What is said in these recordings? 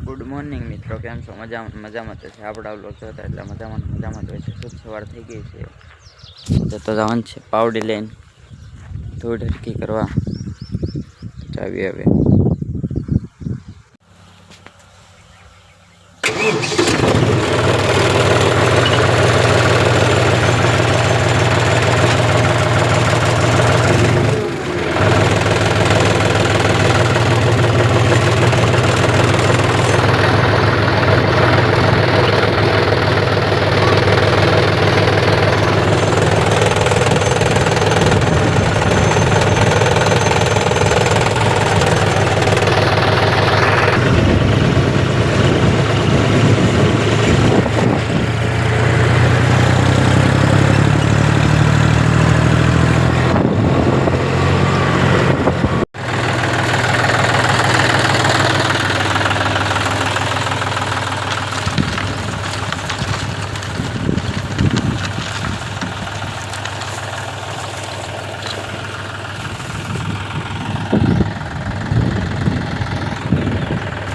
Good morning મિત્રો, કેમ છો? મજામાં તો છે. આપણા વ્લોગ જોતા એટલે મજામાં જ હોય છે. શુભ સવાર થઈ ગઈ છે. જતો જવાનું છે પાવડી લઈને ધૂળ હરકી કરવા. ચાવી હવે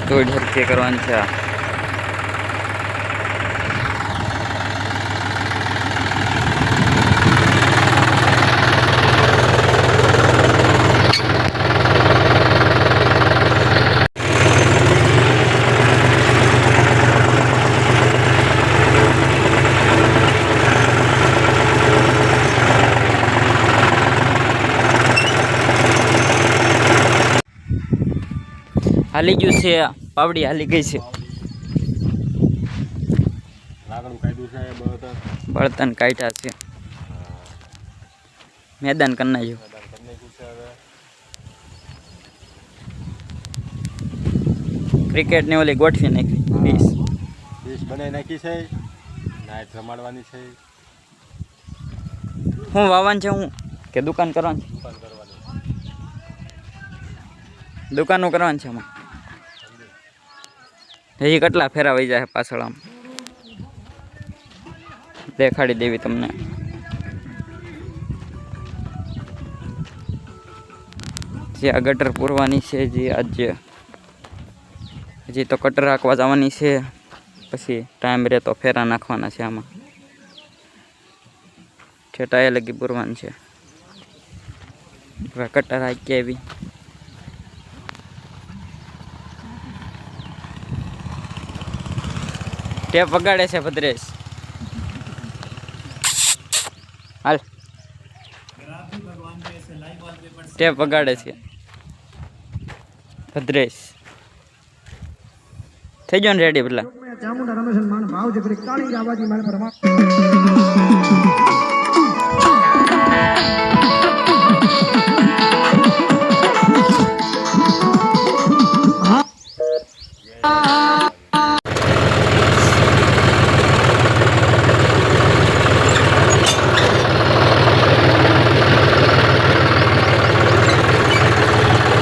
ધૂળ હરકી કરવાની છે. હાલી ગયું છે, પાવડી હાલી ગઈ છે. બળતણ કાઢ્યા છે, મેદાન કરી નાખ્યું. ક્રિકેટ ની ઓલી ગોઠવી નાખી. પીસ બનાવી નાખી છે. નાઈટ રમાડવાની છે. હું વાવવાનું છે હું કે દુકાન કરવાની? દુકાનનું કરવાનું છે. આમાં હજી કેટલા ફેરા વહી જાય પાછળ? આમ દેખાડી દેવી તમને. જે આ ગટર પૂરવાની છે, જે આજે હજી તો કટર રાખવા જવાની છે. પછી ટાઈમ રહે તો ફેરા નાખવાના છે. આમાં છેટાએ લગી પૂરવાની છે. હવે કટર હાકી આવી. ટેપ વગાડે છે ભદ્રેશ. હાલ ટેપ વગાડે છે ભદ્રેશ. થઈ ગયો ને રેડી? પેલા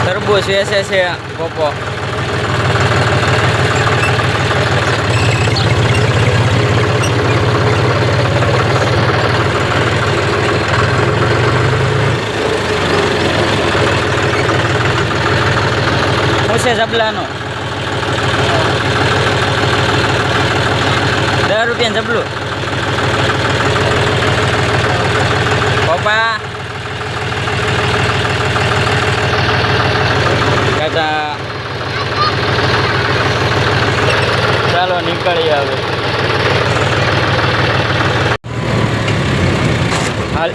તરબૂચ વેચે છે પોપો. છે જબલાનો 10 રૂપિયા જબલું. પપ્પા કાકા ચાલો નીકળી આવે. હાલ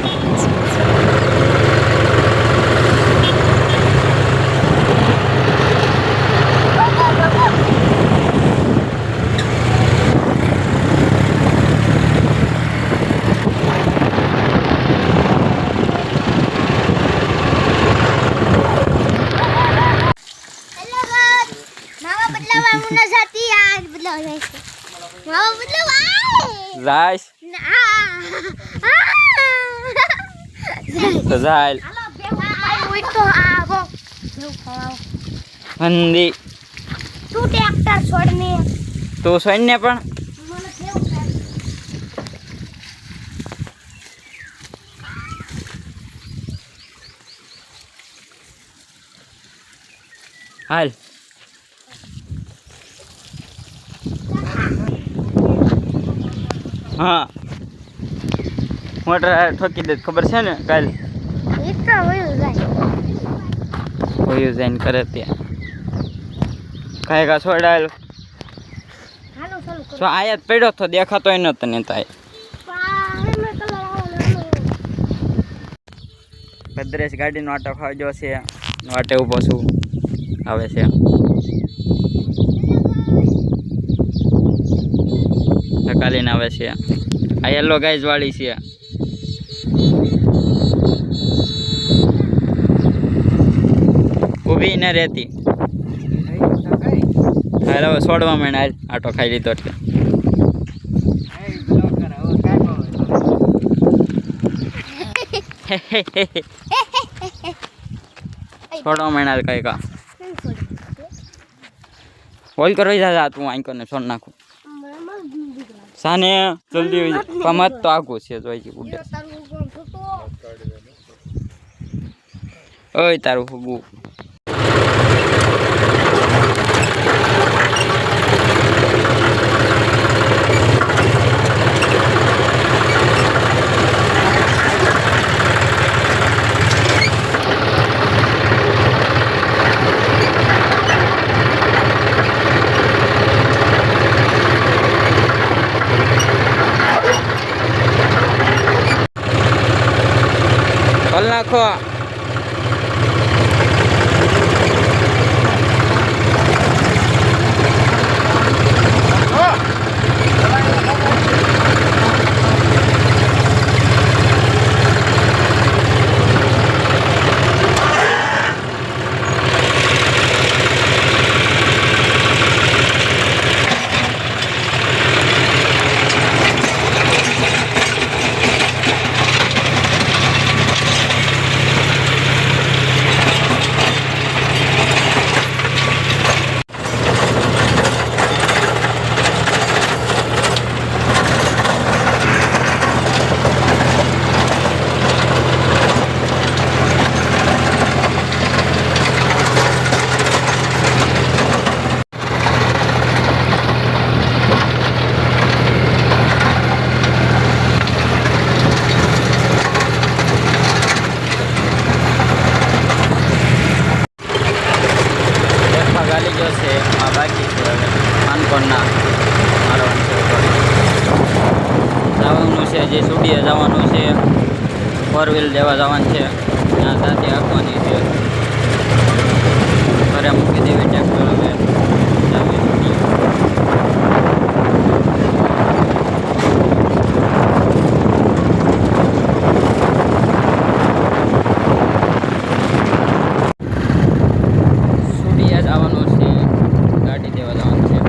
Guys, Zahil, Handi, tu tractor છોડને તું છોડને પણ હાલ હા મોટર ઠોકી દે ખબર છે ને કાલ એટલા વયું જાય હોયું જઈને કરે ત્યાં કાંઈ કા છોડાયેલ હાલો ચાલુ કરો જો આયા જ પડ્યો તો દેખાતો ય નતો ને તાય એનો કલર આવો ભદ્રેશ ગાડીનો આટો ખાવજો છે વાટે ઊભો છું આવે છે ધકાલીને આવે છે આ યલો ગાઈઝ વાળી છે ઊભી ને રહેતી હાલ હવે છોડવા માંડ હાલ આટો ખાઈ લીધો એટલે છોડવા માંડ હાલ કઈ કા હોલ કરવી જા તું આંકો ને છોડ નાખું સાને જલ્દી પમત તો આગું છે જોઈ ઉડે ઓય તારું ફૂગું કલ નાખો ગાલી ગયો છે આ બાકી છે હવે માનકોડના મારવાનું છે જવાનું છે જે સુડીએ જવાનું છે 4 વ્હીલ દેવા જવાનું છે ત્યાં સાથે આપવાની છે ઘરે મૂકી દેવી ટ્રેક્ટર હવે જાવી સુડીએ સુડીએ જવાનું છે ગાડી દેવા જવાનું છે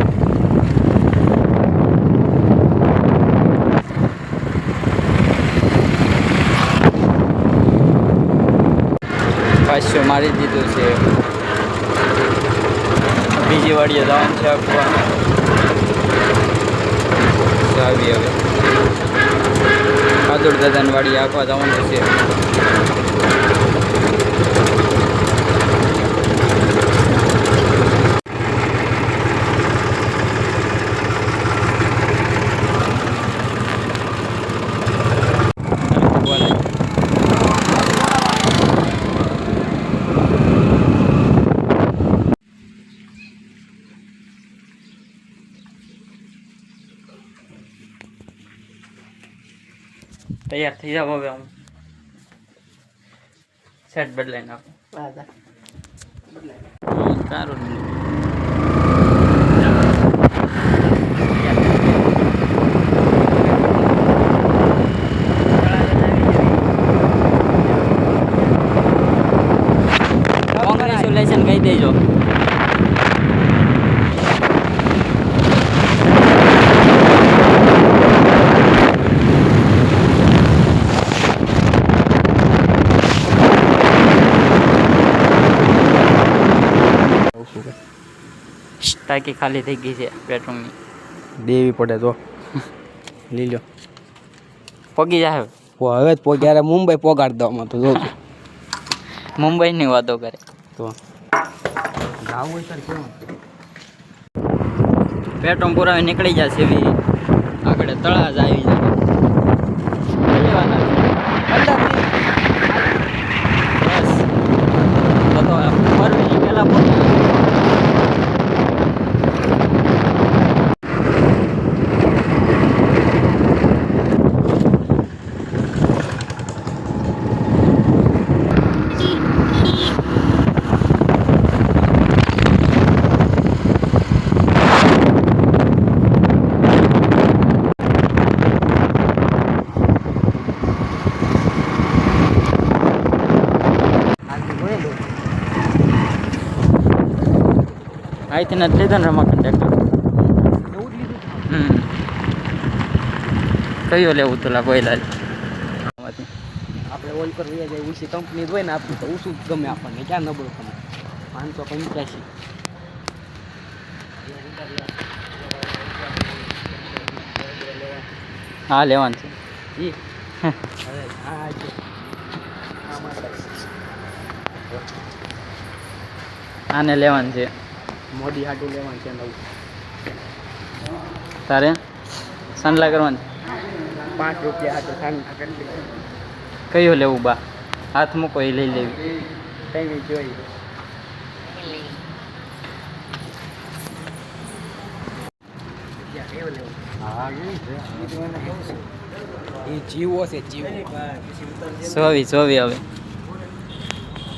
પાછું મારી દીધું છે બીજી વાડીએ જવાનું છે આપવા આવી હવે કાદુર દાદાની વાડીએ આપવા જવાનું છે તૈયાર થઈ જાવ હવે હું સેટ બદલાઈ નાખું સારું કોંગ્રેચ્યુલેશન કહી દેજો ટાંકી ખાલી થઈ ગઈ છે પેટ્રોલની દેવી પડે તો લઈ લો પગી જાય હવે જ ક્યારે મુંબઈ પોગાડ દવામાં તો જો મુંબઈની વાતો કરે તો જાવું હોય સર કેવું પેટ્રોલ પુરાવી નીકળી જશે એવી આગળ તળાવ જ આવી જાય અહીંથી નથી લીધો ને રમાકંડ ટ્રેક્ટર. એવું જ લીધું. કયો લેવું તુલા બોયલા આપણે ઓલ પર વયા જાય ઉસી કંપની હોય ને આપણી તો ઉસું જ ગમે આપણને ક્યાં નબળું ગમે 585. હા લેવાનું છે ઈ અરે હા છે આને લેવાનું છે મોડી હાટું લેવાનું છે નવું. તારે સનલા કરવાની 5 રૂપિયા હાટું સાંજના કરી કયો લેવું બા હાથ મૂકો એ લઈ લેવી કઈ જોઈએ. એ જીવો છે જીવો. સોવી હવે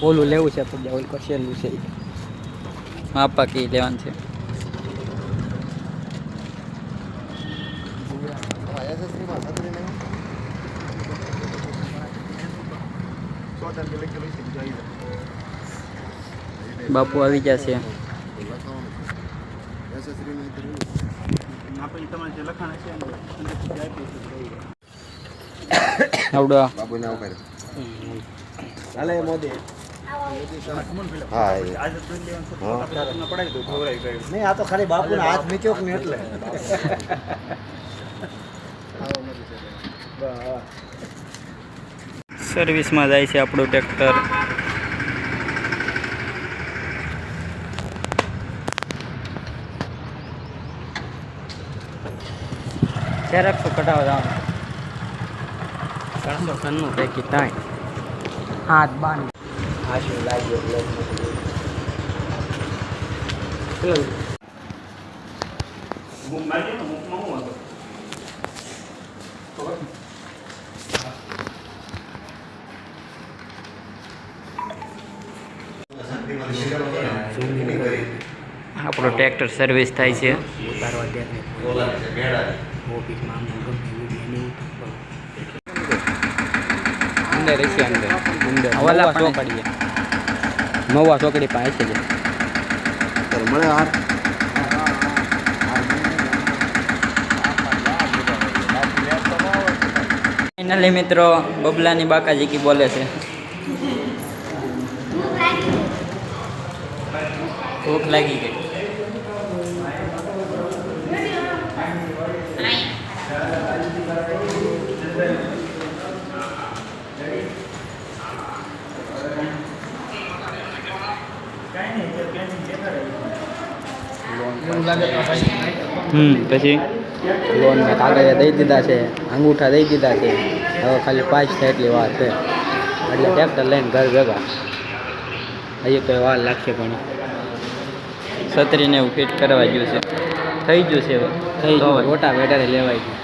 ઓલું લેવું છે તો ઓલું કસેલું છે. માપા કી લેવાનું છે બાપુ આવી જશે આવડો હાલે મોદી હા નહીં આ તો ખાલી બાપુને હાથ મીચ્યો કે નહીં એટલે સર્વિસમાં જાય છે આપણું ટ્રેક્ટર. ક્યારેક તો કટાવવા જવાનું 390 પૈકી 3 હાથ બાંધ આશુ લાગ્યો આપણું ટ્રેક્ટર સર્વિસ થાય છે. ઉતારવા દે ને ઓફિસમાં આમ ગમે અંદર રહેશે અંદર ઓલા નવા પણ ચોકડીએ નવા ચોકડી પાસે છે. મળે હાર ફાઇનલી મિત્રો બબલાની બાકાજી કી બોલે છે. ભૂખ લાગી ગઈ. પછી લોનના કાગળિયા દઈ દીધા છે, અંગૂઠા દઈ દીધા છે. હવે ખાલી 5 થાય એટલી વાર છે એટલે ટ્રેક્ટર લઈને ઘર ભેગા. હજી તો વાર લાગશે પણ છત્રીને એવું ફિટ કરવા ગયું છે. થઈ ગયું છે હવે. થઈ ગયું. રોટા વેટારે લેવાય ગયું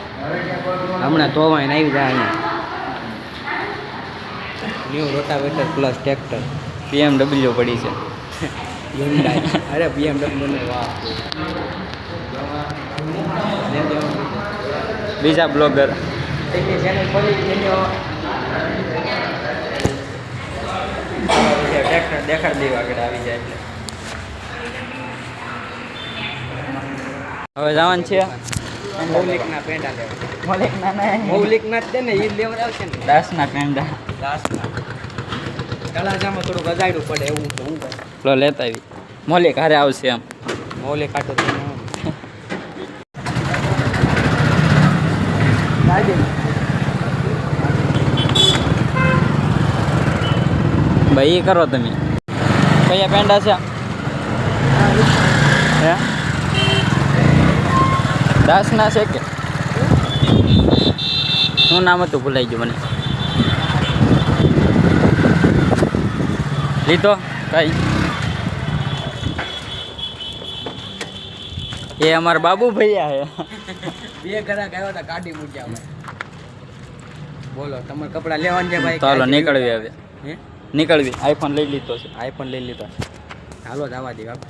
હમણાં ધોવાઈને આવી જાય અહીંયા new rotavator plus tractor BMW પડી છે. અરે BMW ને વાહ બીજા બ્લોગર ટ્રેક્ટર દેખાડ દેવા આગળ આવી જાય એટલે હવે જવાનું છે. મૌલિકના પેંડા લેવા મલિકના નહીં મૌલિકના જ દે ને એ લેવા આવશે ને દાસના પેંડા લાસ્ટના તળાજામાં થોડુંક અજાડું પડે એવું તો હું કરું. પેલો લેતા આવી મોલિક હારે આવશે એમ. મૌલિક કાઢો તો ભાઈ એ કરો તમે કયા પેંડા છે હે દાસના છે કે શું નામ હતું ભૂલાઈ ગયું મને. લીધો કઈ એ અમારા બાબુ ભૈયા હે. 2 ગ્રાહક આવ્યા હતા ગાડી મૂક્યા અમે. બોલો તમારે કપડાં લેવાનું છે ભાઈ? ચાલો નીકળવી હવે હે નીકળવી. આઈફોન લઈ લીધો છે. આઈફોન લઈ લીધો. હાલો જવા દે બાપ.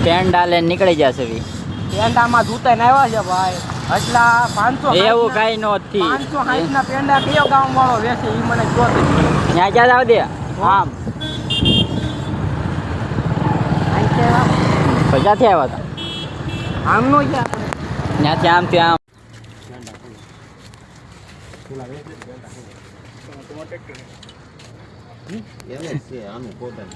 પેંડા લઈને નીકળી જશે ભી. પેંડામાં જૂતાઈને આવ્યા છે ભાઈ. એટલા 500 એવું કાંઈ નહોતી. 560 ના પેંડા કયો ગામ વાળો વેચે એ મને કહો તો. ત્યાં ક્યાં જાવ દે આમ તો ક્યાંથી આવ્યા હતા આમનો ક્યાં ત્યાંથી આમથી આમ આનું પોતાનું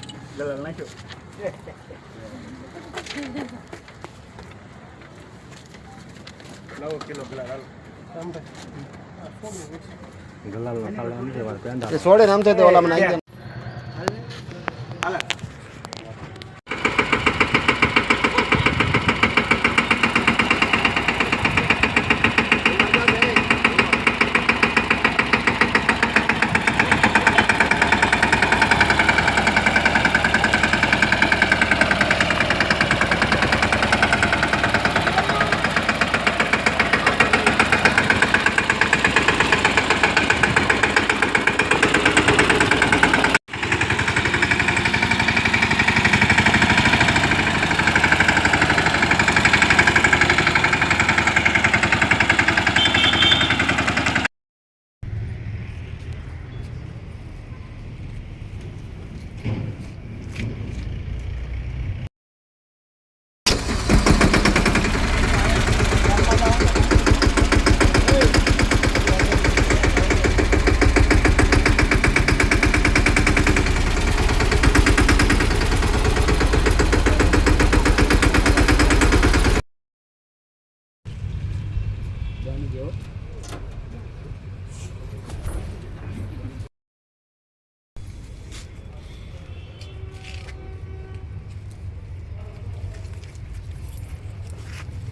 સોડે નામ છે તો ઓલા મને આવી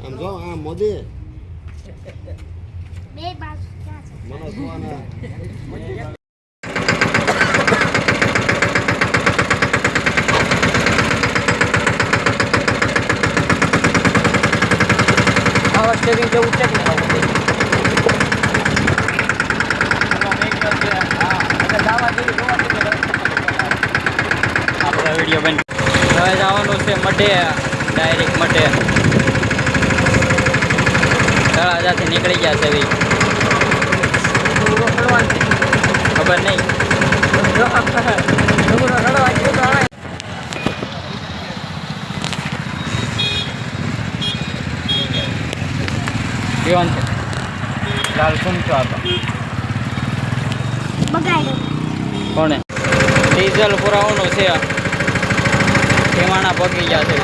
આમ જો આ મોદી બે બાજુ ક્યાં છે મને જોવાના આવા સ્ટેરિંગ જેવું છે કે આપણે વિડીયો બન હવે જવાનું છે મઢે ડાયરેક્ટ મઢે તળાજાથી નીકળી ગયા છે ખબર નહીં કેવાનું છે લાલ કુમચો હતો બગાડ્યો કોણે ડીઝલ પુરાવાનું છે ઠેવાણા પગી ગયા છે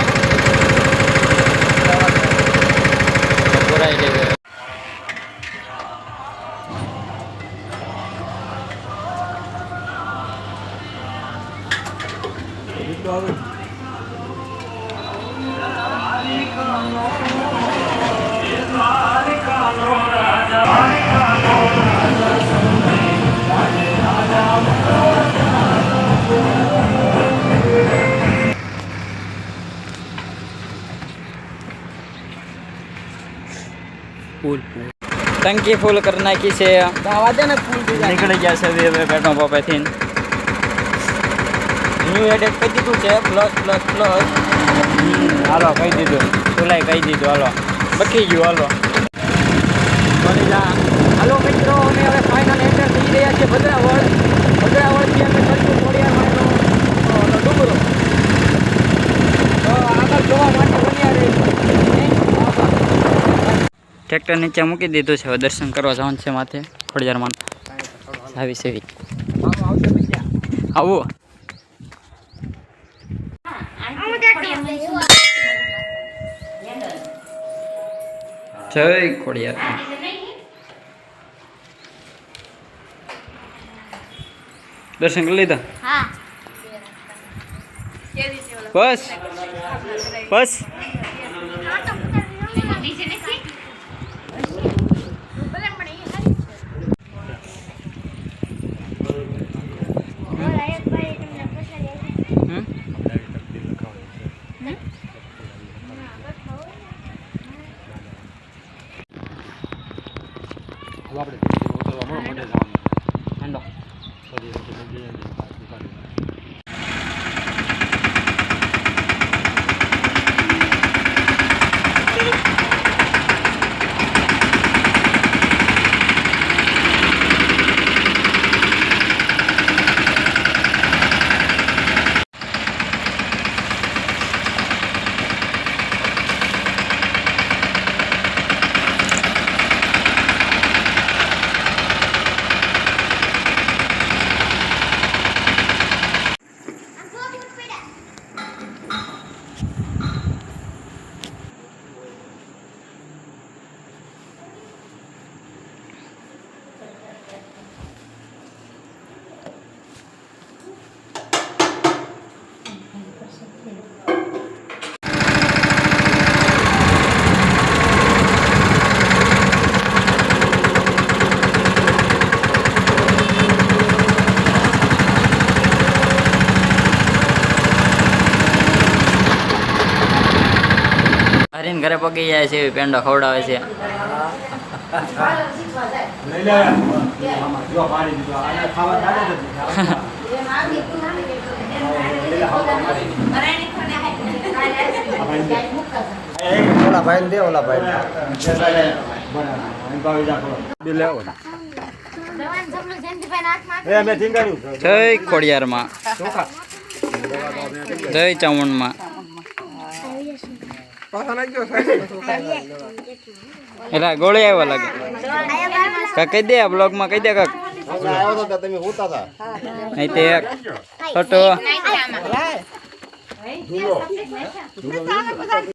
પુરાઈ ગયું ફૂલ ટંકી ફૂલ કરી નાખી છે નીકળી ગયા છે હવે પેટ્રોલ પંપેથી ન્યૂ એડેડ કહી દીધું છે પ્લસ પ્લસ પ્લસ હાલો કહી દીધું ફૂલાઈ કહી દીધું હાલો બકી ગયું હાલો હાલો મિત્રો અમે હવે ફાઇનલ એન્ટર થઈ રહ્યા છીએ ભદ્રાવળથી અમે ચડશું ખોડિયારમાંનો ડુંગરો તો આગળ જોવા માટે બન્યા રહીશું ટ્રેક્ટર નીચે મૂકી દીધું છે હવે દર્શન કરવા જવાનું છે માથે ખોડિયારમાં આવી સેવી આવું જય ખોડિયાર દર્શન કરી લીધા હા બસ બસ હરીને ઘરે પગી જાય છે પેંડો ખવડાવે છે લઈ લે જો પાણી દીધું આને ખાવા ચાલે ઓલા ભાઈ દે ઓલા ભાઈ જવાન જમલો જયંતિભાઈ હાથમાં એ મેં ઠીંગાડ્યું જય ખોડિયારમાં જય ચામુંડમાં એલા ગોળી આવ્યા લાગે કાક કહી દે બ્લોગમાં કહી દે કાક આવ્યો તો તમે હોતા હતા નહીં તે એક ફોટો